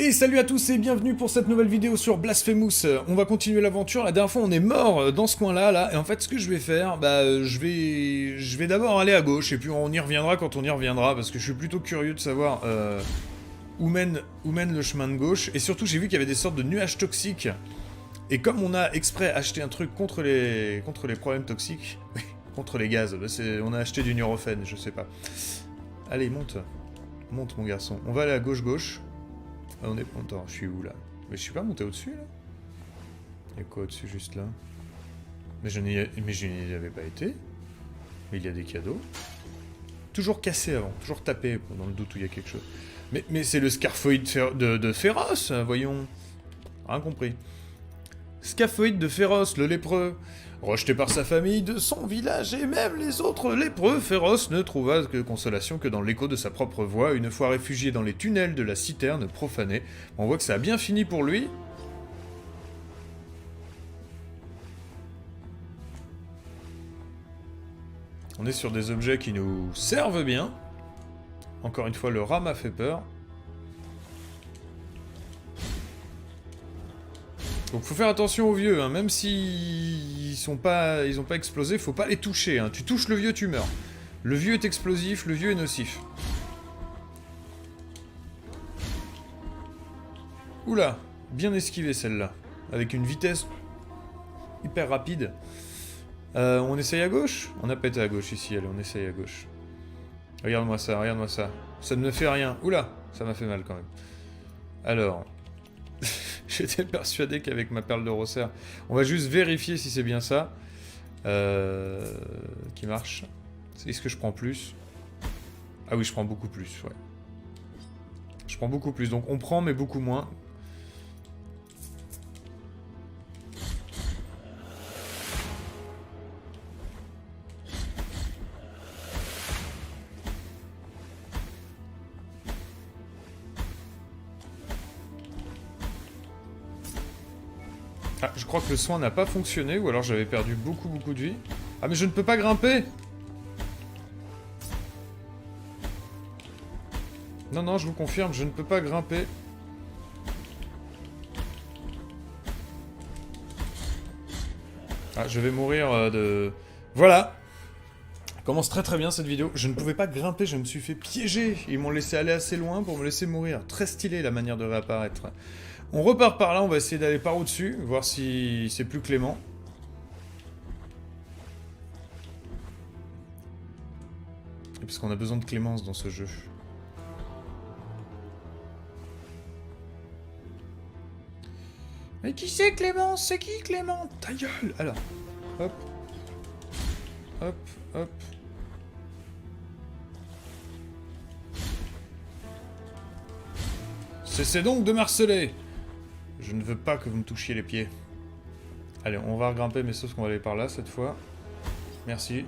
Et salut à tous et bienvenue pour cette nouvelle vidéo sur Blasphemous. On va continuer l'aventure. La dernière fois on est mort dans ce coin-là, là. Et en fait ce que je vais faire, je vais d'abord aller à gauche et puis on y reviendra quand on y reviendra parce que je suis plutôt curieux de savoir où mène le chemin de gauche. Et surtout j'ai vu qu'il y avait des sortes de nuages toxiques. Et comme on a exprès acheté un truc contre les problèmes toxiques, contre les gaz, on a acheté du Nurofen, je sais pas. Allez, monte. Monte mon garçon. On va aller à gauche-gauche. Ah, on est... Attends, je suis où là? Mais je suis pas monté au-dessus là? Il y a quoi au-dessus juste là? Mais je n'y avais pas été. Mais il y a des cadeaux. Toujours cassé avant, toujours tapé dans le doute où il y a quelque chose. Mais c'est le scaphoïde de Féroce, voyons. Rien compris. Scaphoïde de Féroce, le lépreux. Rejeté par sa famille, de son village et même les autres lépreux, Féroce ne trouva que consolation que dans l'écho de sa propre voix, une fois réfugié dans les tunnels de la citerne profanée. On voit que ça a bien fini pour lui. On est sur des objets qui nous servent bien. Encore une fois, le rat m'a fait peur. Donc faut faire attention aux vieux, hein. Même s'ils ont pas explosé, faut pas les toucher, hein. Tu touches le vieux, tu meurs. Le vieux est explosif, le vieux est nocif. Oula, bien esquivé celle-là. Avec une vitesse hyper rapide. On essaye à gauche? On a pas été à gauche ici, allez, on essaye à gauche. Regarde-moi ça, regarde-moi ça. Ça ne me fait rien. Oula, ça m'a fait mal quand même. Alors... J'étais persuadé qu'avec ma perle de Rossère... On va juste vérifier si c'est bien ça. Qui marche. Est-ce que je prends plus? Ah oui, je prends beaucoup plus, ouais. Je prends beaucoup plus, donc on prend mais beaucoup moins. Ah, je crois que le soin n'a pas fonctionné, ou alors j'avais perdu beaucoup de vie. Ah mais je ne peux pas grimper! Non, non, je vous confirme, je ne peux pas grimper. Ah, je vais mourir de... Voilà! Commence très bien cette vidéo. Je ne pouvais pas grimper, je me suis fait piéger. Ils m'ont laissé aller assez loin pour me laisser mourir. Très stylé la manière de réapparaître. On repart par là, on va essayer d'aller par au-dessus, voir si c'est plus clément. Parce qu'on a besoin de clémence dans ce jeu. Mais qui c'est Clémence? C'est qui Clément? Ta gueule! Alors, hop. Hop, hop. Cessez donc de m'harceler! Je ne veux pas que vous me touchiez les pieds. Allez, on va regrimper, mais sauf qu'on va aller par là cette fois. Merci.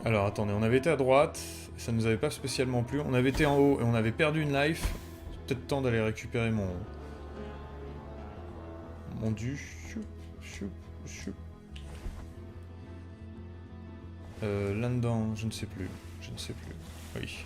Alors attendez, on avait été à droite, ça nous avait pas spécialement plu. On avait été en haut et on avait perdu une life. C'est peut-être temps d'aller récupérer mon dû. Là-dedans, je ne sais plus. Je ne sais plus. Oui.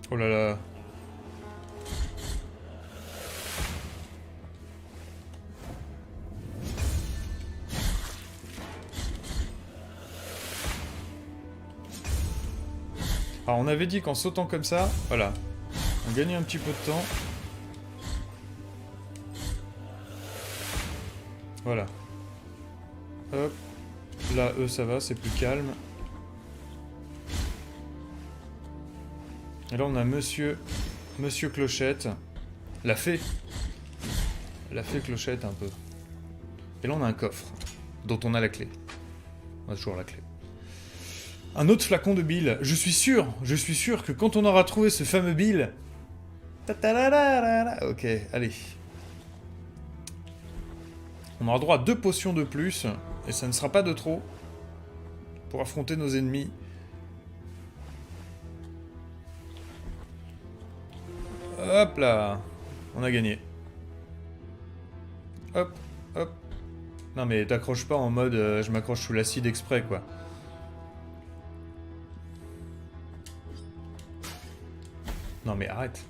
Oh là là. Alors on avait dit qu'en sautant comme ça, voilà, on gagnait un petit peu de temps. Voilà. Hop. Là, eux, ça va, c'est plus calme. Et là, on a Monsieur Clochette. La fée. La fée Clochette, un peu. Et là, on a un coffre, dont on a la clé. On a toujours la clé. Un autre flacon de bile. Je suis sûr que quand on aura trouvé ce fameux bile... Ok, allez. On aura droit à 2 potions de plus, et ça ne sera pas de trop, pour affronter nos ennemis. Hop là, on a gagné. Hop, hop. Non mais t'accroches pas en mode je m'accroche sous l'acide exprès quoi. Non mais arrête.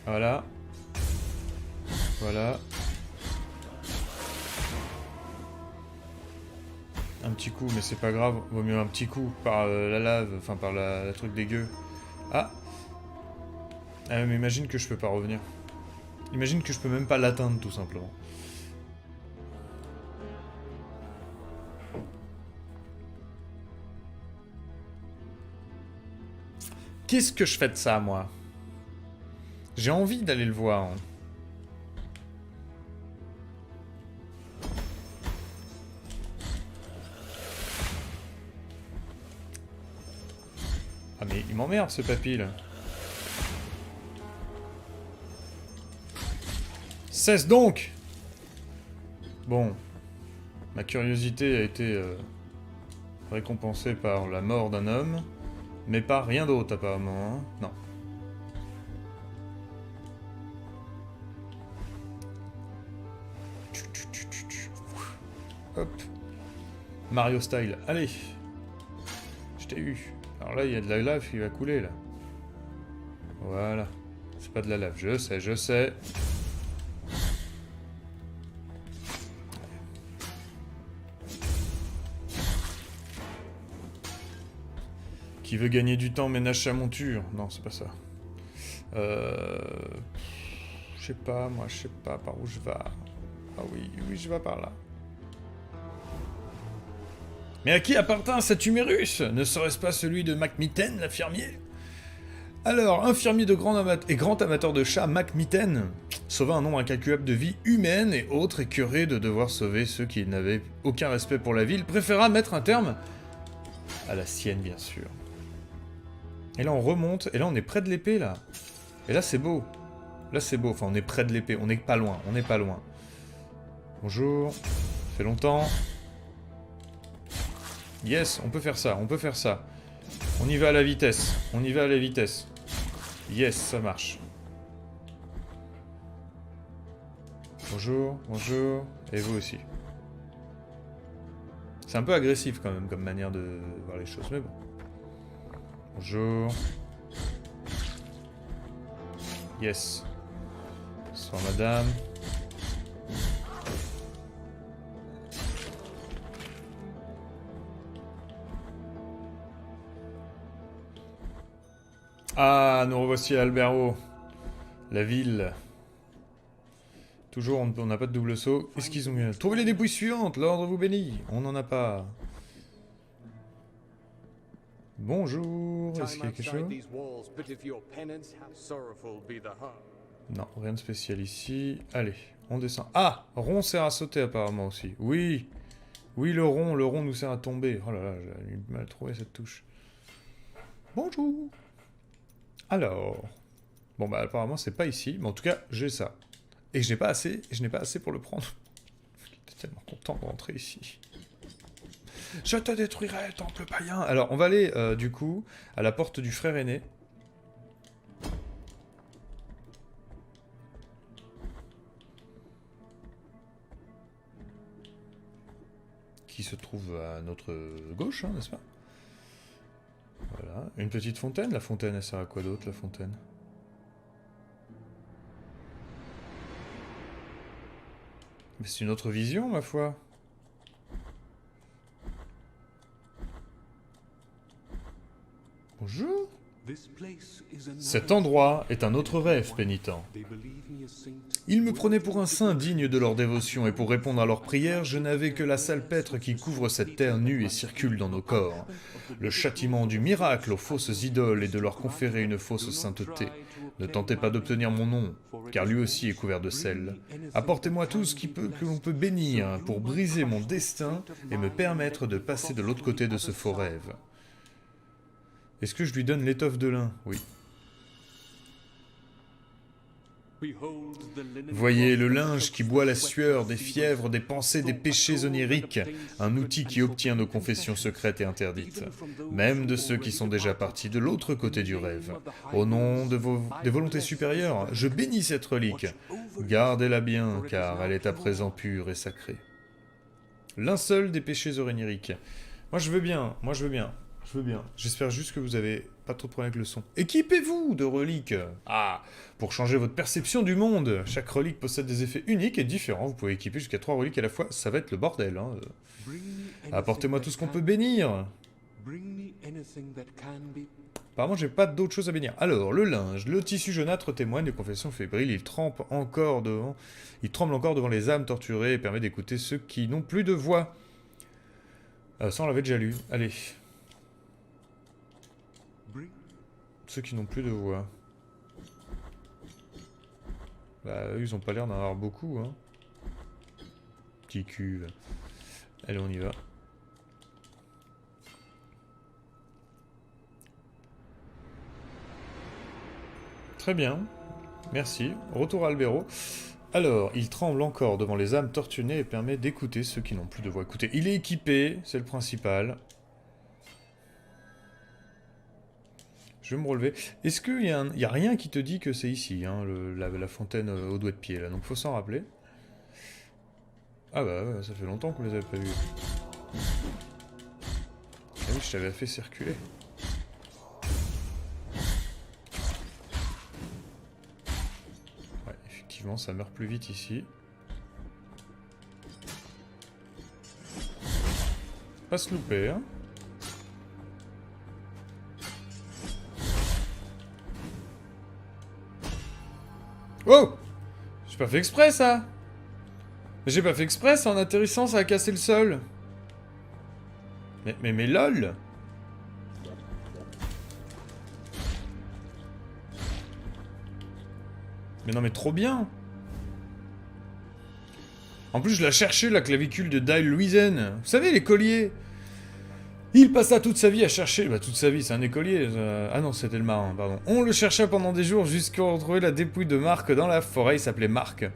Voilà. Voilà. Un petit coup, mais c'est pas grave. Vaut mieux un petit coup par la lave, enfin par la truc dégueu. Ah. Ah mais imagine que je peux pas revenir. Imagine que je peux même pas l'atteindre tout simplement. Qu'est-ce que je fais de ça, moi? J'ai envie d'aller le voir. Hein. Ah mais il m'emmerde ce papy là. Cesse donc! Bon. Ma curiosité a été récompensée par la mort d'un homme, mais par rien d'autre apparemment. Hein. Non. Hop. Mario style. Allez. Je t'ai eu. Alors là, il y a de la lave qui va couler, là. Voilà. C'est pas de la lave. Je sais, je sais. Qui veut gagner du temps ménage sa monture. Non, c'est pas ça. Je sais pas, moi, je sais pas par où je vais. Ah oui, oui, je vais par là. Mais à qui appartint cet humérus? Ne serait-ce pas celui de Macmitten, l'infirmier? Alors, infirmier de grand amateur de chats, Macmitten sauva un nombre incalculable de vies humaines et autres, écœuré de devoir sauver ceux qui n'avaient aucun respect pour la ville, préféra mettre un terme à la sienne, bien sûr. Et là, on remonte, et là, on est près de l'épée, là. Et là, c'est beau. Là, c'est beau. Enfin, on est près de l'épée. On n'est pas loin. On n'est pas loin. Bonjour. Ça fait longtemps. Yes, on peut faire ça. On peut faire ça. On y va à la vitesse. On y va à la vitesse. Yes, ça marche. Bonjour, bonjour. Et vous aussi. C'est un peu agressif quand même comme manière de voir les choses, mais bon. Bonjour. Yes. Bonsoir madame. Ah, nous revoici à Albero. La ville. Toujours, on n'a pas de double saut. Est-ce qu'ils ont... Trouvez les dépouilles suivantes, l'ordre vous bénit. On n'en a pas. Bonjour, est-ce qu'il y a quelque chose? Non, rien de spécial ici. Allez, on descend. Ah, rond sert à sauter apparemment aussi. Oui, oui, le rond nous sert à tomber. Oh là là, j'ai mal trouvé cette touche. Bonjour. Alors, bon bah apparemment c'est pas ici, mais en tout cas j'ai ça. Et je n'ai pas assez pour le prendre. J'étais tellement content de rentrer ici. Je te détruirai, temple païen. Alors on va aller du coup à la porte du frère aîné. Qui se trouve à notre gauche, hein, n'est-ce pas? Voilà, une petite fontaine. La fontaine, elle sert à quoi d'autre, la fontaine? Mais c'est une autre vision, ma foi. Bonjour. Cet endroit est un autre rêve, pénitent. Ils me prenaient pour un saint digne de leur dévotion, et pour répondre à leurs prières, je n'avais que la salpêtre qui couvre cette terre nue et circule dans nos corps. Le châtiment du miracle aux fausses idoles et de leur conférer une fausse sainteté. Ne tentez pas d'obtenir mon nom, car lui aussi est couvert de sel. Apportez-moi tout ce que l'on peut bénir pour briser mon destin et me permettre de passer de l'autre côté de ce faux rêve. Est-ce que je lui donne l'étoffe de lin? Oui. Voyez le linge qui boit la sueur des fièvres, des pensées, des péchés oniriques, un outil qui obtient nos confessions secrètes et interdites, même de ceux qui sont déjà partis de l'autre côté du rêve. Au nom des volontés supérieures, je bénis cette relique. Gardez-la bien, car elle est à présent pure et sacrée. Linceul des péchés oniriques. Moi je veux bien, J'espère juste que vous avez pas trop de problème avec le son. Équipez-vous de reliques. Ah, pour changer votre perception du monde. Chaque relique possède des effets uniques et différents. Vous pouvez équiper jusqu'à 3 reliques à la fois. Ça va être le bordel. Hein. Apportez-moi tout ce qu'on peut bénir. Apparemment, j'ai pas d'autre chose à bénir. Alors, le linge, le tissu jaunâtre témoigne de confessions fébriles. Il tremble encore devant les âmes torturées et permet d'écouter ceux qui n'ont plus de voix. Ça, on l'avait déjà lu. Allez. Ceux qui n'ont plus de voix. Bah, eux, ils ont pas l'air d'en avoir beaucoup, hein. Petit cul. Allez, on y va. Très bien. Merci. Retour à Albero. Alors, il tremble encore devant les âmes torturées et permet d'écouter ceux qui n'ont plus de voix. Écoutez, il est équipé, c'est le principal. Je vais me relever. Est-ce qu'il y a rien qui te dit que c'est ici, hein, la fontaine au doigt de pied, là. Donc faut s'en rappeler. Ah bah ouais, ça fait longtemps qu'on les avait pas vus. Ah oui, je t'avais fait circuler. Ouais, effectivement, ça meurt plus vite ici. Pas se louper, hein. Oh! J'ai pas fait exprès, ça! J'ai pas fait exprès, ça, en atterrissant, ça a cassé le sol! Mais lol! Mais non, mais trop bien! En plus, je la cherchais, la clavicule de Dale Louisen. Vous savez, les colliers! Il passa toute sa vie à chercher... Bah, toute sa vie, c'est un écolier. Ah non, c'était le marin, pardon. On le chercha pendant des jours jusqu'à retrouver la dépouille de Marc dans la forêt. Il s'appelait Marc.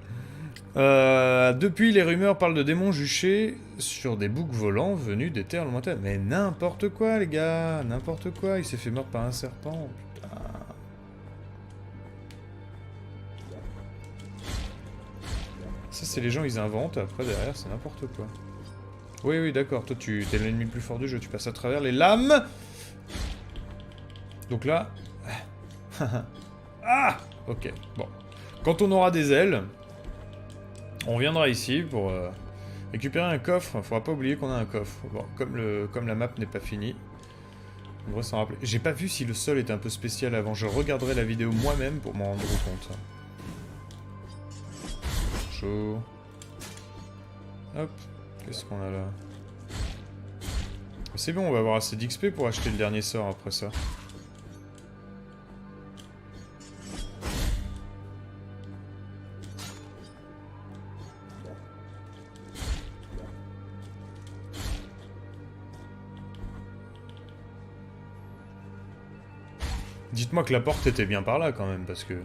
Depuis, les rumeurs parlent de démons juchés sur des boucs volants venus des terres lointaines. Mais n'importe quoi, les gars. N'importe quoi. Il s'est fait mordre par un serpent. Putain. Ça, c'est les gens, ils inventent. Après, derrière, c'est n'importe quoi. Oui, oui, d'accord. Toi, tu es l'ennemi le plus fort du jeu. Tu passes à travers les lames. Donc là... Ah! Ok, bon. Quand on aura des ailes, on viendra ici pour récupérer un coffre. Faudra pas oublier qu'on a un coffre. Bon, comme la map n'est pas finie, on devrait s'en rappeler. J'ai pas vu si le sol était un peu spécial avant. Je regarderai la vidéo moi-même pour m'en rendre compte. Chaud. Hop. Qu'est-ce qu'on a là? C'est bon, on va avoir assez d'XP pour acheter le dernier sort après ça. Dites-moi que la porte était bien par là quand même, parce que...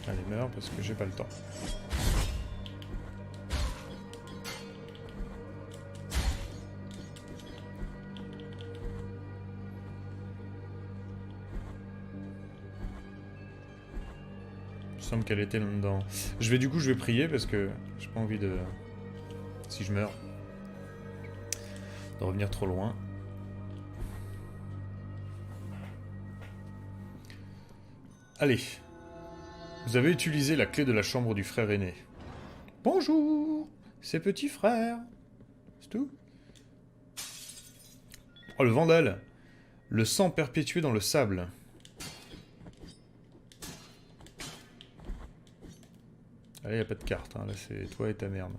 Allez, meurs, parce que j'ai pas le temps. Il me semble qu'elle était là-dedans. Je vais prier, parce que j'ai pas envie de... Si je meurs, de revenir trop loin. Allez. Vous avez utilisé la clé de la chambre du frère aîné. Bonjour, c'est petit frère. C'est tout? Oh, le vandale. Le sang perpétué dans le sable. Là, y a pas de carte, hein. Là, c'est toi et ta merde.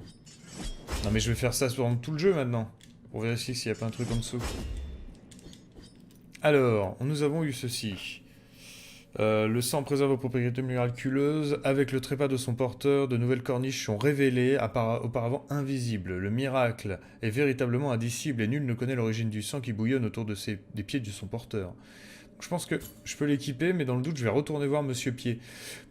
Non mais je vais faire ça sur tout le jeu maintenant, pour vérifier s'il n'y a pas un truc en dessous. Alors, nous avons eu ceci. Le sang préserve vos propriétés miraculeuses. Avec le trépas de son porteur, de nouvelles corniches sont révélées, auparavant invisibles. Le miracle est véritablement indicible et nul ne connaît l'origine du sang qui bouillonne autour des pieds de son porteur. Je pense que je peux l'équiper, mais dans le doute, je vais retourner voir Monsieur Pied.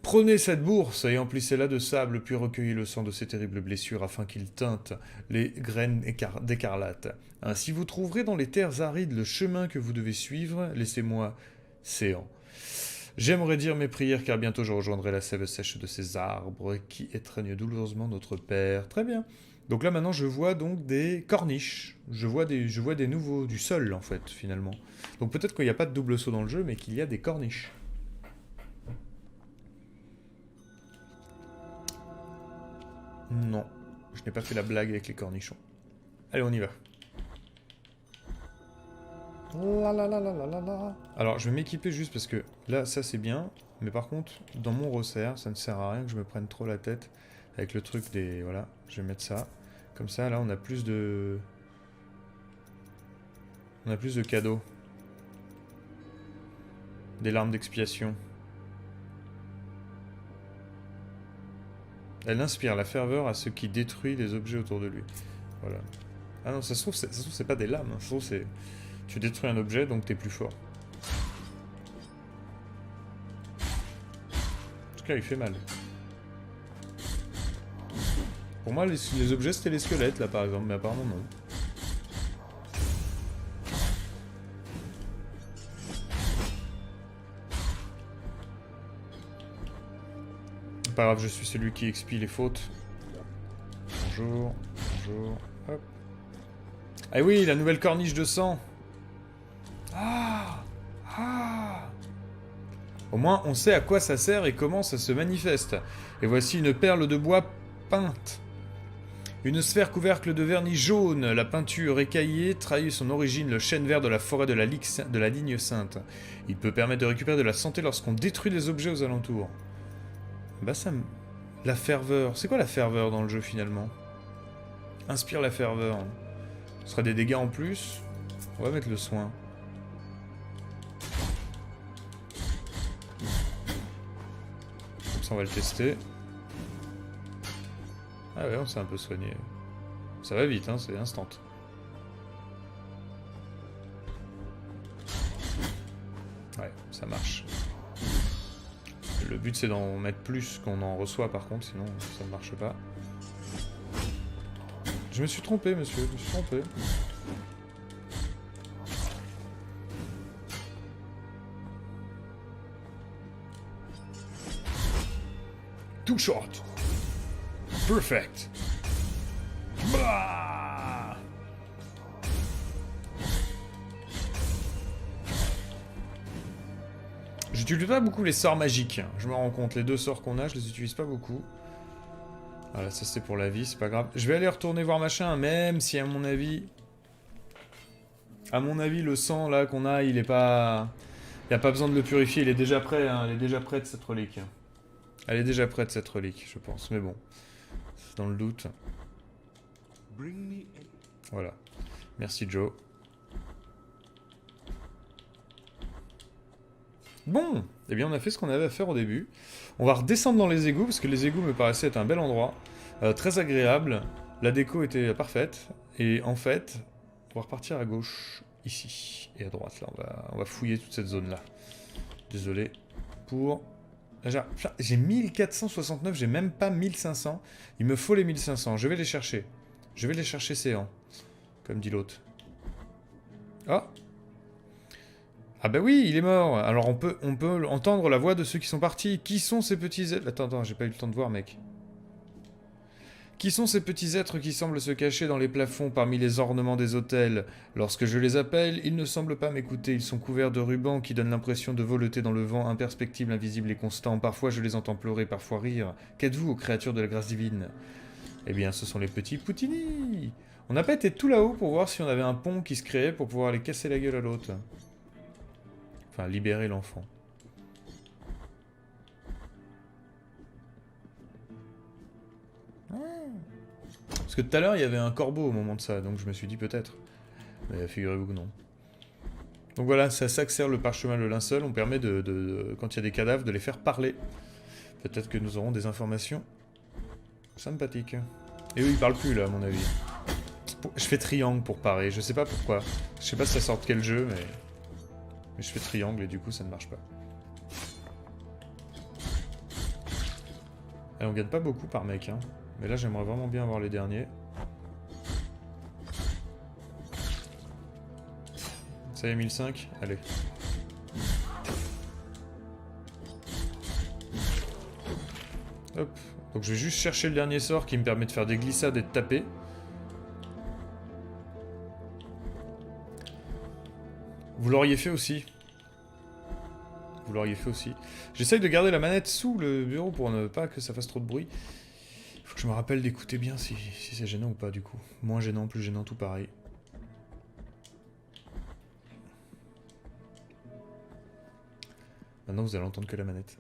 Prenez cette bourse et emplissez-la de sable, puis recueillez le sang de ces terribles blessures afin qu'il teinte les graines d'écarlate. Ainsi vous trouverez dans les terres arides le chemin que vous devez suivre. Laissez-moi séant. J'aimerais dire mes prières car bientôt je rejoindrai la sève sèche de ces arbres qui étreignent douloureusement notre Père. Très bien. Donc là maintenant je vois donc des corniches. Je vois des nouveaux, du sol en fait finalement. Donc peut-être qu'il n'y a pas de double saut dans le jeu mais qu'il y a des corniches. Non, je n'ai pas fait la blague avec les cornichons. Allez on y va. Alors je vais m'équiper juste parce que là ça c'est bien, mais par contre dans mon resserre ça ne sert à rien que je me prenne trop la tête avec le truc des... Voilà, je vais mettre ça. Comme ça là on a plus de... On a plus de cadeaux. Des larmes d'expiation. Elle inspire la ferveur à ce qui détruit les objets autour de lui. Voilà. Ah non ça se trouve c'est pas des lames, hein. Ça se trouve c'est... Tu détruis un objet, donc t'es plus fort. En tout cas, il fait mal. Pour moi, les objets, c'était les squelettes, là, par exemple, mais apparemment, non. Pas grave, je suis celui qui expie les fautes. Bonjour, bonjour, hop. Ah oui, la nouvelle corniche de sang. Ah! Ah! Au moins, on sait à quoi ça sert et comment ça se manifeste. Et voici une perle de bois peinte. Une sphère couvercle de vernis jaune. La peinture écaillée trahit son origine, le chêne vert de la forêt de la ligne sainte. Il peut permettre de récupérer de la santé lorsqu'on détruit les objets aux alentours. Bah ça me... La ferveur. C'est quoi la ferveur dans le jeu finalement? Inspire la ferveur. Ce sera des dégâts en plus. On va mettre le soin. On va le tester. Ah ouais, on s'est un peu soigné. Ça va vite, hein, c'est instant. Ouais, ça marche. Le but c'est d'en mettre plus qu'on en reçoit par contre, sinon ça ne marche pas. Je me suis trompé, monsieur, je me suis trompé. Too short. Perfect. Bah. J'utilise pas beaucoup les sorts magiques. Je me rends compte, les deux sorts qu'on a, je les utilise pas beaucoup. Voilà, ça c'est pour la vie, c'est pas grave. Je vais aller retourner voir machin, même si à mon avis... le sang là qu'on a, il est pas... Il n'y a pas besoin de le purifier, il est déjà prêt, hein. Il est déjà prêt de cette relique. Elle est déjà prête cette relique, je pense, mais bon. C'est dans le doute. Voilà. Merci Joe. Bon, eh bien on a fait ce qu'on avait à faire au début. On va redescendre dans les égouts, parce que les égouts me paraissaient être un bel endroit. Très agréable. La déco était parfaite. Et en fait, on va repartir à gauche, ici. Et à droite, là. On va fouiller toute cette zone-là. Désolé pour... J'ai 1469, j'ai même pas 1500. Il me faut les 1500, je vais les chercher. Je vais les chercher séants, comme dit l'autre. Oh! Ah bah oui, il est mort. Alors on peut entendre la voix de ceux qui sont partis. Qui sont ces petits êtres... Attends, j'ai pas eu le temps de voir, mec. Qui sont ces petits êtres qui semblent se cacher dans les plafonds parmi les ornements des autels? Lorsque je les appelle, ils ne semblent pas m'écouter. Ils sont couverts de rubans qui donnent l'impression de voleter dans le vent, imperceptible, invisible et constant. Parfois je les entends pleurer, parfois rire. Qu'êtes-vous, aux créatures de la grâce divine? Eh bien, ce sont les petits Poutini. On n'a pas été tout là-haut pour voir si on avait un pont qui se créait pour pouvoir les casser la gueule à l'autre. Enfin, libérer l'enfant. Parce que tout à l'heure, il y avait un corbeau au moment de ça, donc je me suis dit peut-être. Mais figurez-vous que non. Donc voilà, c'est à ça que sert le parchemin, le linceul. On permet quand il y a des cadavres, de les faire parler. Peut-être que nous aurons des informations sympathiques. Et oui, il parle plus là, à mon avis. Je fais triangle pour parer, je sais pas pourquoi. Je sais pas si ça sort de quel jeu, mais je fais triangle et du coup ça ne marche pas. Et on gagne pas beaucoup par mec, hein. Mais là j'aimerais vraiment bien avoir les derniers. Ça y est, 1005 ? Allez. Hop. Donc je vais juste chercher le dernier sort qui me permet de faire des glissades et de taper. Vous l'auriez fait aussi. Vous l'auriez fait aussi. J'essaye de garder la manette sous le bureau pour ne pas que ça fasse trop de bruit. Faut que je me rappelle d'écouter bien si c'est gênant ou pas du coup. Moins gênant, plus gênant, tout pareil. Maintenant vous allez entendre que la manette.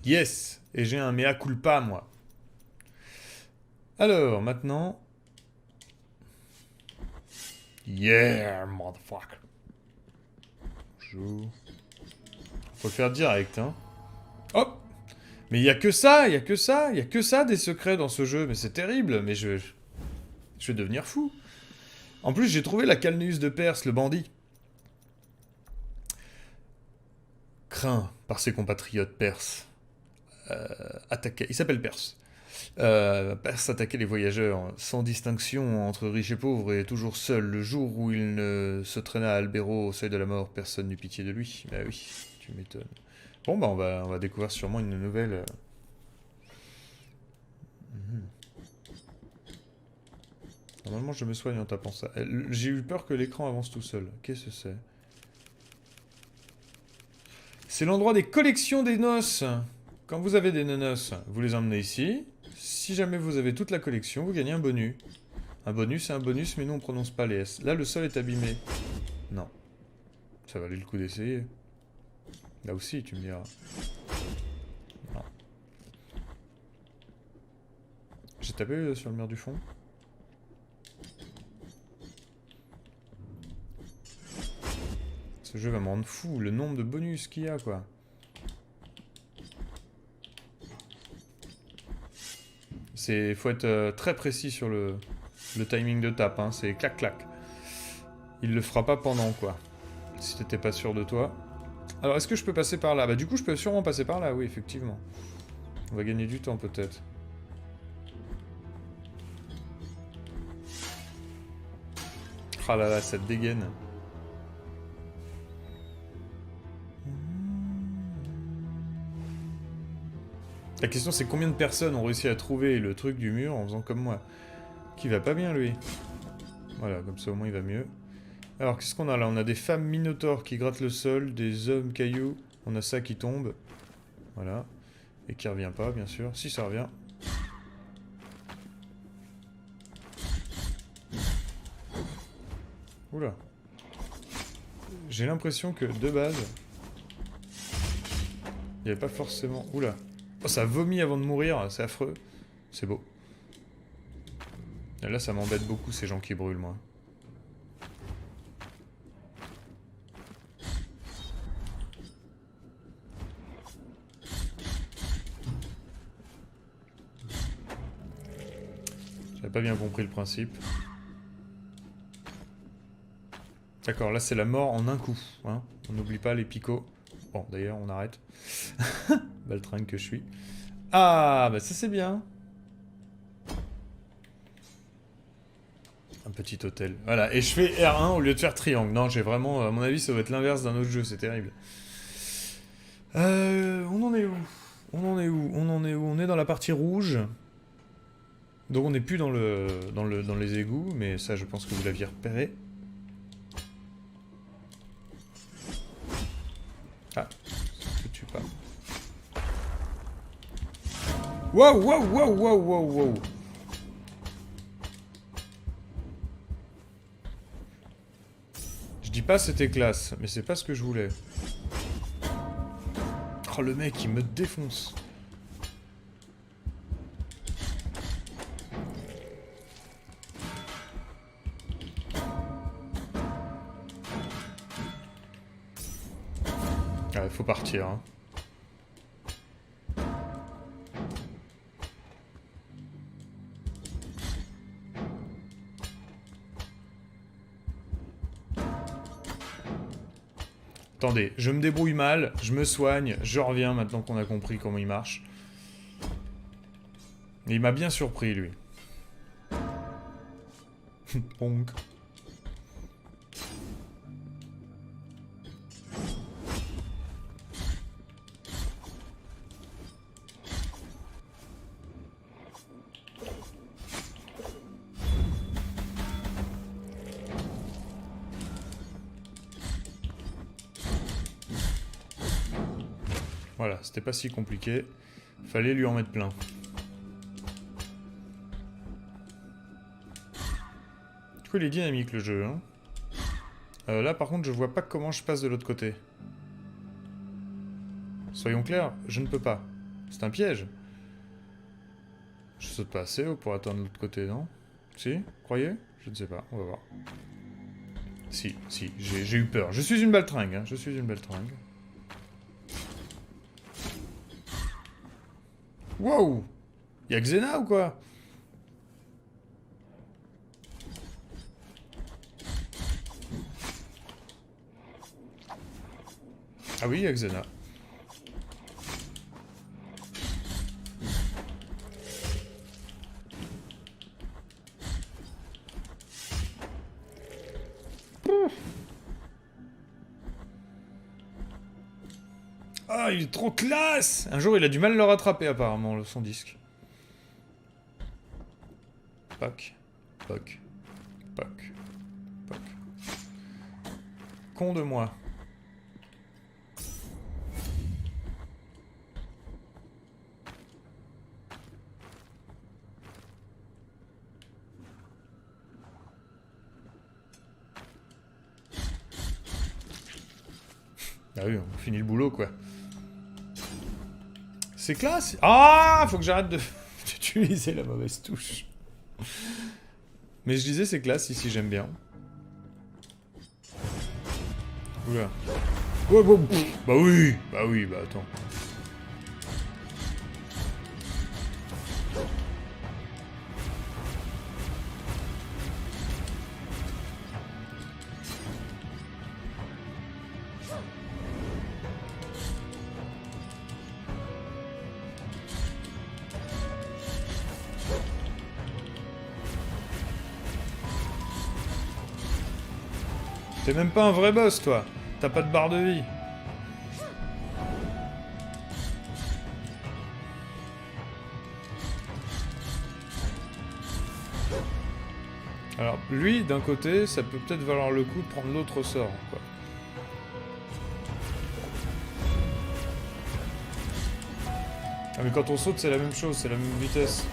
Yes! Et j'ai un mea culpa, moi. Alors, maintenant... Yeah, motherfucker. Bonjour. Faut le faire direct, hein. Hop! Mais il y a que ça, il y a que ça, il y a que ça des secrets dans ce jeu. Mais c'est terrible, mais je vais devenir fou. En plus, j'ai trouvé la Calneus de Perse, le bandit. Craint par ses compatriotes perses. Il s'appelle Perse. Perse attaquait les voyageurs, sans distinction entre riches et pauvres, et toujours seul. Le jour où il ne se traîna à Albero au seuil de la mort, personne n'eut pitié de lui. Bah oui, tu m'étonnes. Bon, bah on va découvrir sûrement une nouvelle... Normalement, je me soigne en tapant ça. J'ai eu peur que l'écran avance tout seul. Qu'est-ce que c'est? C'est l'endroit des collections des noces. Quand vous avez des noces, vous les emmenez ici. Si jamais vous avez toute la collection, vous gagnez un bonus. Un bonus, c'est un bonus, mais nous on prononce pas les S. Là, le sol est abîmé. Non. Ça valait le coup d'essayer. Là aussi, tu me diras. Non. J'ai tapé sur le mur du fond. Ce jeu va me rendre fou, le nombre de bonus qu'il y a, quoi. Faut être très précis sur le timing de tape, hein. C'est clac-clac. Il le fera pas pendant, quoi. Si t'étais pas sûr de toi. Alors, est-ce que je peux passer par là? Bah, du coup, je peux sûrement passer par là, oui, effectivement. On va gagner du temps, peut-être. Ah là là, cette dégaine. La question c'est combien de personnes ont réussi à trouver le truc du mur en faisant comme moi. Qui va pas bien lui. Voilà, comme ça au moins il va mieux. Alors qu'est-ce qu'on a là? On a des femmes minotaures qui grattent le sol, des hommes cailloux, on a ça qui tombe. Voilà. Et qui revient pas bien sûr. Si ça revient. Oula. J'ai l'impression que de base... il n'y avait pas forcément... Oula. Oh, ça vomit avant de mourir, c'est affreux. C'est beau. Et là, ça m'embête beaucoup, ces gens qui brûlent, moi. J'avais pas bien compris le principe. D'accord, là, c'est la mort en un coup. Hein. On n'oublie pas les picots. Bon, d'ailleurs, on arrête. Baltringue que je suis. Ah, bah ça c'est bien. Un petit hôtel. Voilà, et je fais R1 au lieu de faire triangle. Non, j'ai vraiment... À mon avis, ça va être l'inverse d'un autre jeu, c'est terrible. On en est où? On est dans la partie rouge. Donc on n'est plus dans les égouts, mais ça, je pense que vous l'aviez repéré. Ah, ça te tue pas. Wow, wow, wow, wow, wow, wow. Je dis pas c'était classe, mais c'est pas ce que je voulais. Oh, le mec, il me défonce. Ouais, faut partir, hein. Attendez, je me débrouille mal, je me soigne, je reviens maintenant qu'on a compris comment il marche. Et il m'a bien surpris, lui. Ponk. Voilà, c'était pas si compliqué. Fallait lui en mettre plein. Du coup, il est dynamique le jeu, hein. Là, par contre, je vois pas comment je passe de l'autre côté. Soyons clairs, je ne peux pas. C'est un piège. Je saute pas assez haut pour atteindre l'autre côté, non? Si? Croyez? Je ne sais pas, on va voir. Si, j'ai eu peur. Je suis une baltringue, hein. Je suis une baltringue. Wow! Y'a Xena ou quoi? Ah oui, y'a Xena. Ah, il est trop classe! Un jour, il a du mal à le rattraper, apparemment, son disque. Poc, poc, poc, poc. Con de moi. Ah oui, on finit le boulot, quoi. C'est classe. Ah, faut que j'arrête d'utiliser la mauvaise touche. Mais je disais, c'est classe, ici, j'aime bien. Oula. Ouais, bon, bah oui, bah attends. T'es même pas un vrai boss, toi. T'as pas de barre de vie. Alors, lui, d'un côté, ça peut peut-être valoir le coup de prendre l'autre sort, quoi. Ah, mais quand on saute, c'est la même chose, c'est la même vitesse.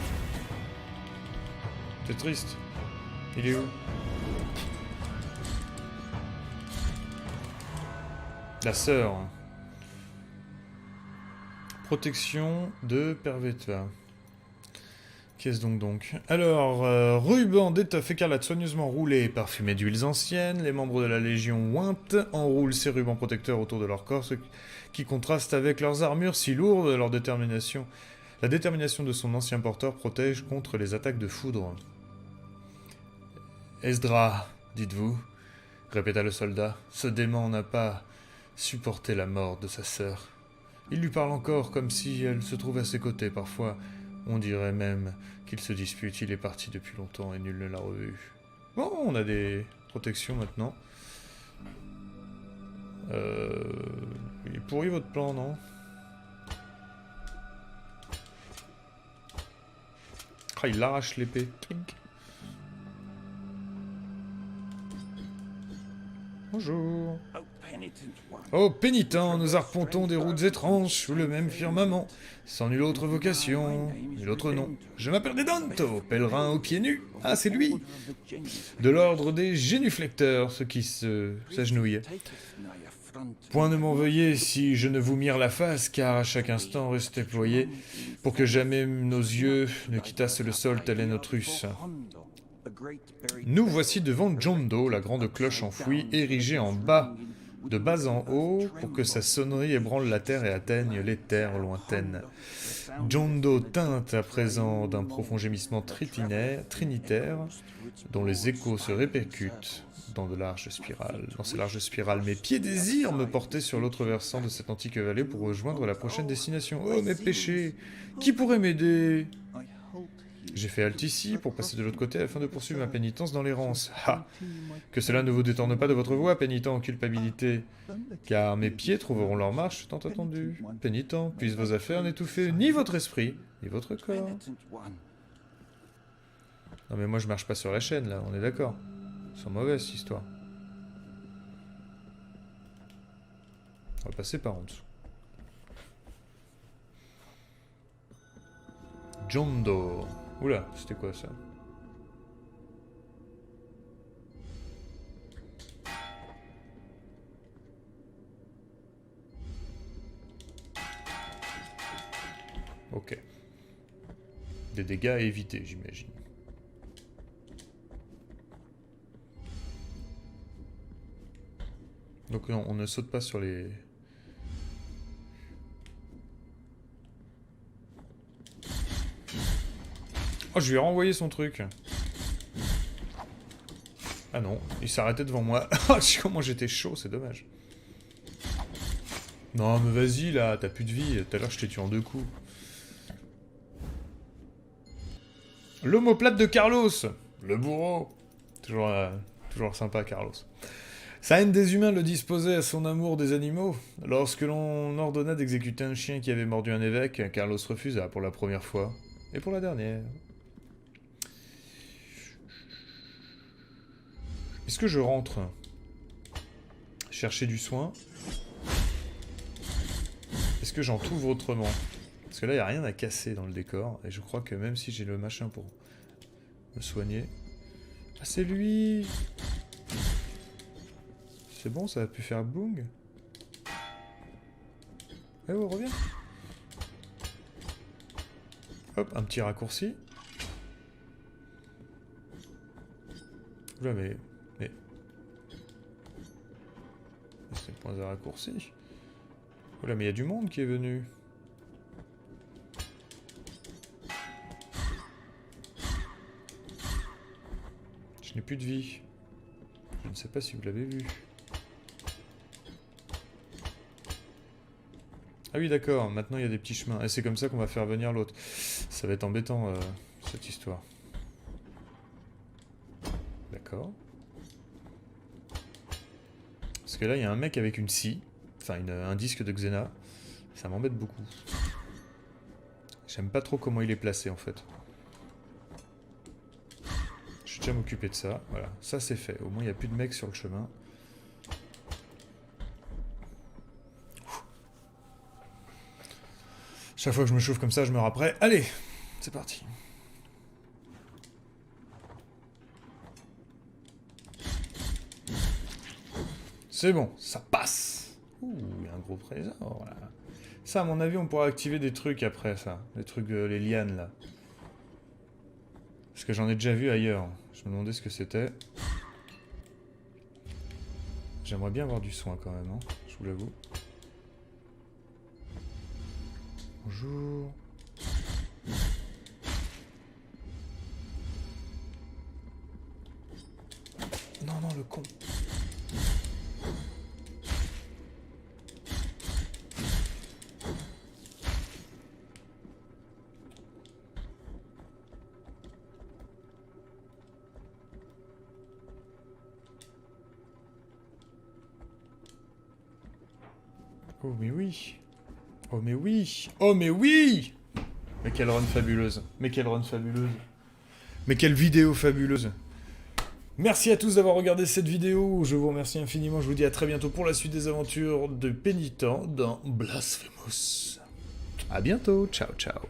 C'est triste. Il est où? La sœur. Protection de Perveta. Qu'est-ce donc? Alors, ruban d'étoffe écarlate soigneusement roulé et parfumé d'huiles anciennes, les membres de la Légion Wint enroulent ces rubans protecteurs autour de leur corps, ce qui contraste avec leurs armures si lourdes, leur détermination. La détermination de son ancien porteur protège contre les attaques de foudre. Esdra, dites-vous, répéta le soldat, ce démon n'a pas supporté la mort de sa sœur. Il lui parle encore comme si elle se trouvait à ses côtés parfois. On dirait même qu'il se dispute, il est parti depuis longtemps et nul ne l'a revu. Bon, on a des protections maintenant. Il est pourri votre plan, non? Ah, il arrache l'épée. Bonjour. Oh, pénitent, nous arpentons des routes étranges sous le même firmament, sans nulle autre vocation, nul autre nom. Je m'appelle Dedanto, pèlerin aux pieds nus. Ah, c'est lui. De l'ordre des génuflecteurs, ceux qui s'agenouillent. Point ne m'en veuillez si je ne vous mire la face, car à chaque instant restez ployé, pour que jamais nos yeux ne quittassent le sol tel est notre us. Nous voici devant Jondo, la grande cloche enfouie, érigée en bas de bas en haut pour que sa sonnerie ébranle la terre et atteigne les terres lointaines. John Doe tinte à présent d'un profond gémissement trinitaire dont les échos se répercutent dans ces larges spirales. Mes pieds désirent me porter sur l'autre versant de cette antique vallée pour rejoindre la prochaine destination. Oh, mes péchés! Qui pourrait m'aider? J'ai fait halte ici pour passer de l'autre côté afin de poursuivre ma pénitence dans l'errance. Ah! Que cela ne vous détourne pas de votre voie, pénitent en culpabilité, car mes pieds trouveront leur marche tant attendue. Pénitent, puissent vos affaires n'étouffer ni votre esprit, ni votre corps. Non mais moi je marche pas sur la chaîne là, on est d'accord. C'est mauvaise cette histoire. On va passer par en dessous. John Doe. Oula, c'était quoi ça? Ok. Des dégâts à éviter, j'imagine. Donc non, on ne saute pas sur les... Oh, je lui ai renvoyé son truc. Ah non, il s'arrêtait devant moi. Comment j'étais chaud, c'est dommage. Non, mais vas-y, là, t'as plus de vie. Tout à l'heure, je t'ai tué en 2 coups. L'omoplate de Carlos. Le bourreau. Toujours sympa, Carlos. Sa haine des humains le disposait à son amour des animaux. Lorsque l'on ordonna d'exécuter un chien qui avait mordu un évêque, Carlos refusa pour la première fois. Et pour la dernière. Est-ce que je rentre chercher du soin? Est-ce que j'en trouve autrement? Parce que là, il n'y a rien à casser dans le décor. Et je crois que même si j'ai le machin pour me soigner... Ah, c'est lui! C'est bon, ça a pu faire boum. Eh oh, reviens. Hop, un petit raccourci. Oula, mais... C'est le point de raccourci. Oula, mais il y a du monde qui est venu. Je n'ai plus de vie. Je ne sais pas si vous l'avez vu. Ah oui, d'accord, maintenant il y a des petits chemins. Et c'est comme ça qu'on va faire venir l'autre. Ça va être embêtant, cette histoire. D'accord. Parce que là, il y a un mec avec une scie. Enfin, un disque de Xena. Ça m'embête beaucoup. J'aime pas trop comment il est placé, en fait. Je vais déjà m'occuper de ça. Voilà, ça c'est fait. Au moins, il n'y a plus de mecs sur le chemin. Chaque fois que je me chauffe comme ça, je me rappelle. Allez, c'est parti. C'est bon, ça passe. Ouh, il y a un gros trésor, là. Ça, à mon avis, on pourra activer des trucs après, ça. Des trucs, les lianes, là. Parce que j'en ai déjà vu ailleurs. Je me demandais ce que c'était. J'aimerais bien avoir du soin, quand même, hein, je vous l'avoue. Bonjour. Non, non, le con. Oh mais oui. Oh mais oui. Oh mais oui. Mais quelle run fabuleuse. Mais quelle run fabuleuse. Mais quelle vidéo fabuleuse. Merci à tous d'avoir regardé cette vidéo. Je vous remercie infiniment. Je vous dis à très bientôt pour la suite des aventures de Pénitent dans Blasphemous. À bientôt. Ciao, ciao.